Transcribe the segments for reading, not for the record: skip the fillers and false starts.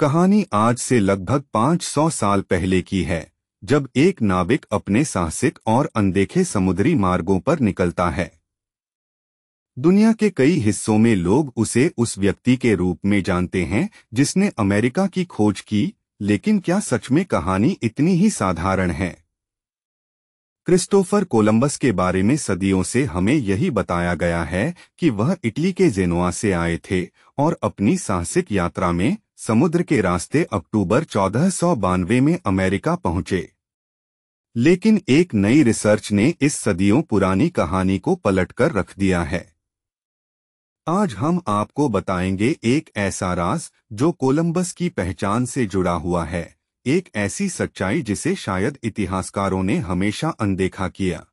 कहानी आज से लगभग 500 साल पहले की है, जब एक नाविक अपने साहसिक और अनदेखे समुद्री मार्गों पर निकलता है। दुनिया के कई हिस्सों में लोग उसे उस व्यक्ति के रूप में जानते हैं जिसने अमेरिका की खोज की, लेकिन क्या सच में कहानी इतनी ही साधारण है? क्रिस्टोफर कोलंबस के बारे में सदियों से हमें यही बताया गया है कि वह इटली के जेनोआ से आए थे और अपनी साहसिक यात्रा में समुद्र के रास्ते अक्टूबर 1492 में अमेरिका पहुंचे। लेकिन एक नई रिसर्च ने इस सदियों पुरानी कहानी को पलटकर रख दिया है। आज हम आपको बताएंगे एक ऐसा राज जो कोलंबस की पहचान से जुड़ा हुआ है, एक ऐसी सच्चाई जिसे शायद इतिहासकारों ने हमेशा अनदेखा किया।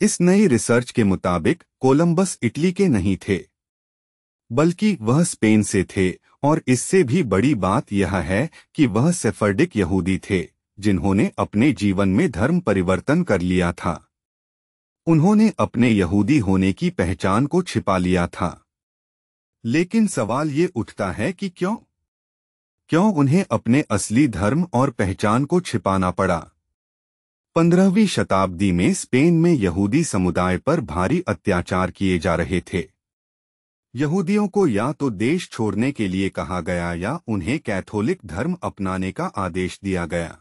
इस नई रिसर्च के मुताबिक कोलंबस इटली के नहीं थे, बल्कि वह स्पेन से थे, और इससे भी बड़ी बात यह है कि वह सेफर्डिक यहूदी थे जिन्होंने अपने जीवन में धर्म परिवर्तन कर लिया था। उन्होंने अपने यहूदी होने की पहचान को छिपा लिया था। लेकिन सवाल ये उठता है कि क्यों उन्हें अपने असली धर्म और पहचान को छिपाना पड़ा? 15वीं शताब्दी में स्पेन में यहूदी समुदाय पर भारी अत्याचार किए जा रहे थे। यहूदियों को या तो देश छोड़ने के लिए कहा गया या उन्हें कैथोलिक धर्म अपनाने का आदेश दिया गया।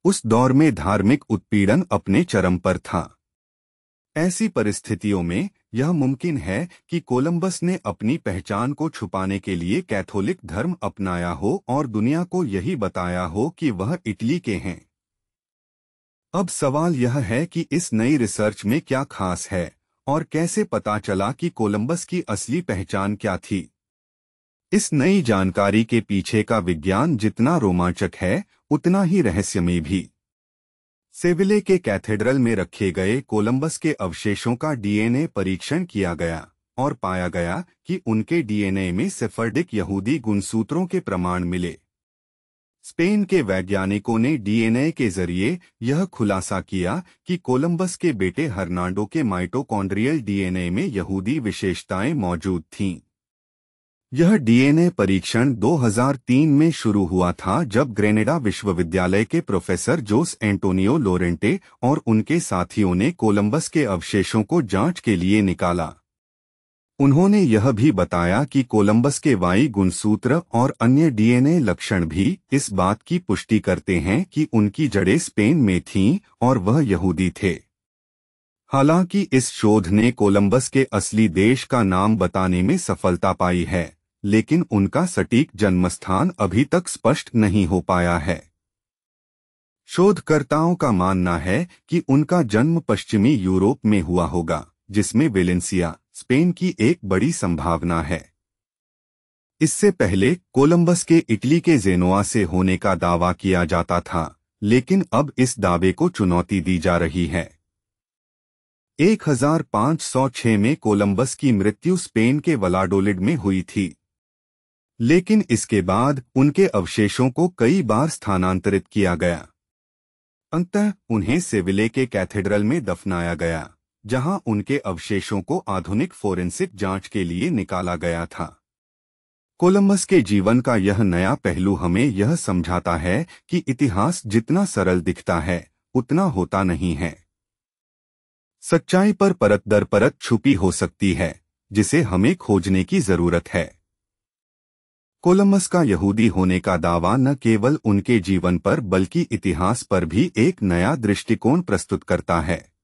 उस दौर में धार्मिक उत्पीड़न अपने चरम पर था। ऐसी परिस्थितियों में यह मुमकिन है कि कोलंबस ने अपनी पहचान को छुपाने के लिए कैथोलिक धर्म अपनाया हो और दुनिया को यही बताया हो कि वह इटली के हैं। अब सवाल यह है कि इस नई रिसर्च में क्या खास है और कैसे पता चला कि कोलंबस की असली पहचान क्या थी? इस नई जानकारी के पीछे का विज्ञान जितना रोमांचक है, उतना ही रहस्यमय भी। सेविले के कैथेड्रल में रखे गए कोलंबस के अवशेषों का डीएनए परीक्षण किया गया और पाया गया कि उनके डीएनए में सेफर्डिक यहूदी गुणसूत्रों के प्रमाण मिले। स्पेन के वैज्ञानिकों ने डीएनए के जरिए यह खुलासा किया कि कोलंबस के बेटे हर्नांडो के माइटोकॉन्ड्रियल डीएनए में यहूदी विशेषताएं मौजूद थीं। यह डीएनए परीक्षण 2003 में शुरू हुआ था, जब ग्रेनेडा विश्वविद्यालय के प्रोफेसर जोस एंटोनियो लोरेंटे और उनके साथियों ने कोलंबस के अवशेषों को जांच के लिए निकाला। उन्होंने यह भी बताया कि कोलंबस के वाई गुणसूत्र और अन्य डीएनए लक्षण भी इस बात की पुष्टि करते हैं कि उनकी जड़ें स्पेन में थीं और वह यहूदी थे। हालांकि इस शोध ने कोलंबस के असली देश का नाम बताने में सफलता पाई है, लेकिन उनका सटीक जन्मस्थान अभी तक स्पष्ट नहीं हो पाया है। शोधकर्ताओं का मानना है कि उनका जन्म पश्चिमी यूरोप में हुआ होगा, जिसमें वेलेंसिया, स्पेन की एक बड़ी संभावना है। इससे पहले कोलंबस के इटली के जेनोआ से होने का दावा किया जाता था, लेकिन अब इस दावे को चुनौती दी जा रही है। 1506 में कोलंबस की मृत्यु स्पेन के वलाडोलिड में हुई थी, लेकिन इसके बाद उनके अवशेषों को कई बार स्थानांतरित किया गया। अंततः उन्हें सेविले के कैथेड्रल में दफनाया गया, जहां उनके अवशेषों को आधुनिक फोरेंसिक जांच के लिए निकाला गया था। कोलंबस के जीवन का यह नया पहलू हमें यह समझाता है कि इतिहास जितना सरल दिखता है, उतना होता नहीं है। सच्चाई पर परत दर परत छुपी हो सकती है, जिसे हमें खोजने की जरूरत है। कोलंबस का यहूदी होने का दावा न केवल उनके जीवन पर बल्कि इतिहास पर भी एक नया दृष्टिकोण प्रस्तुत करता है।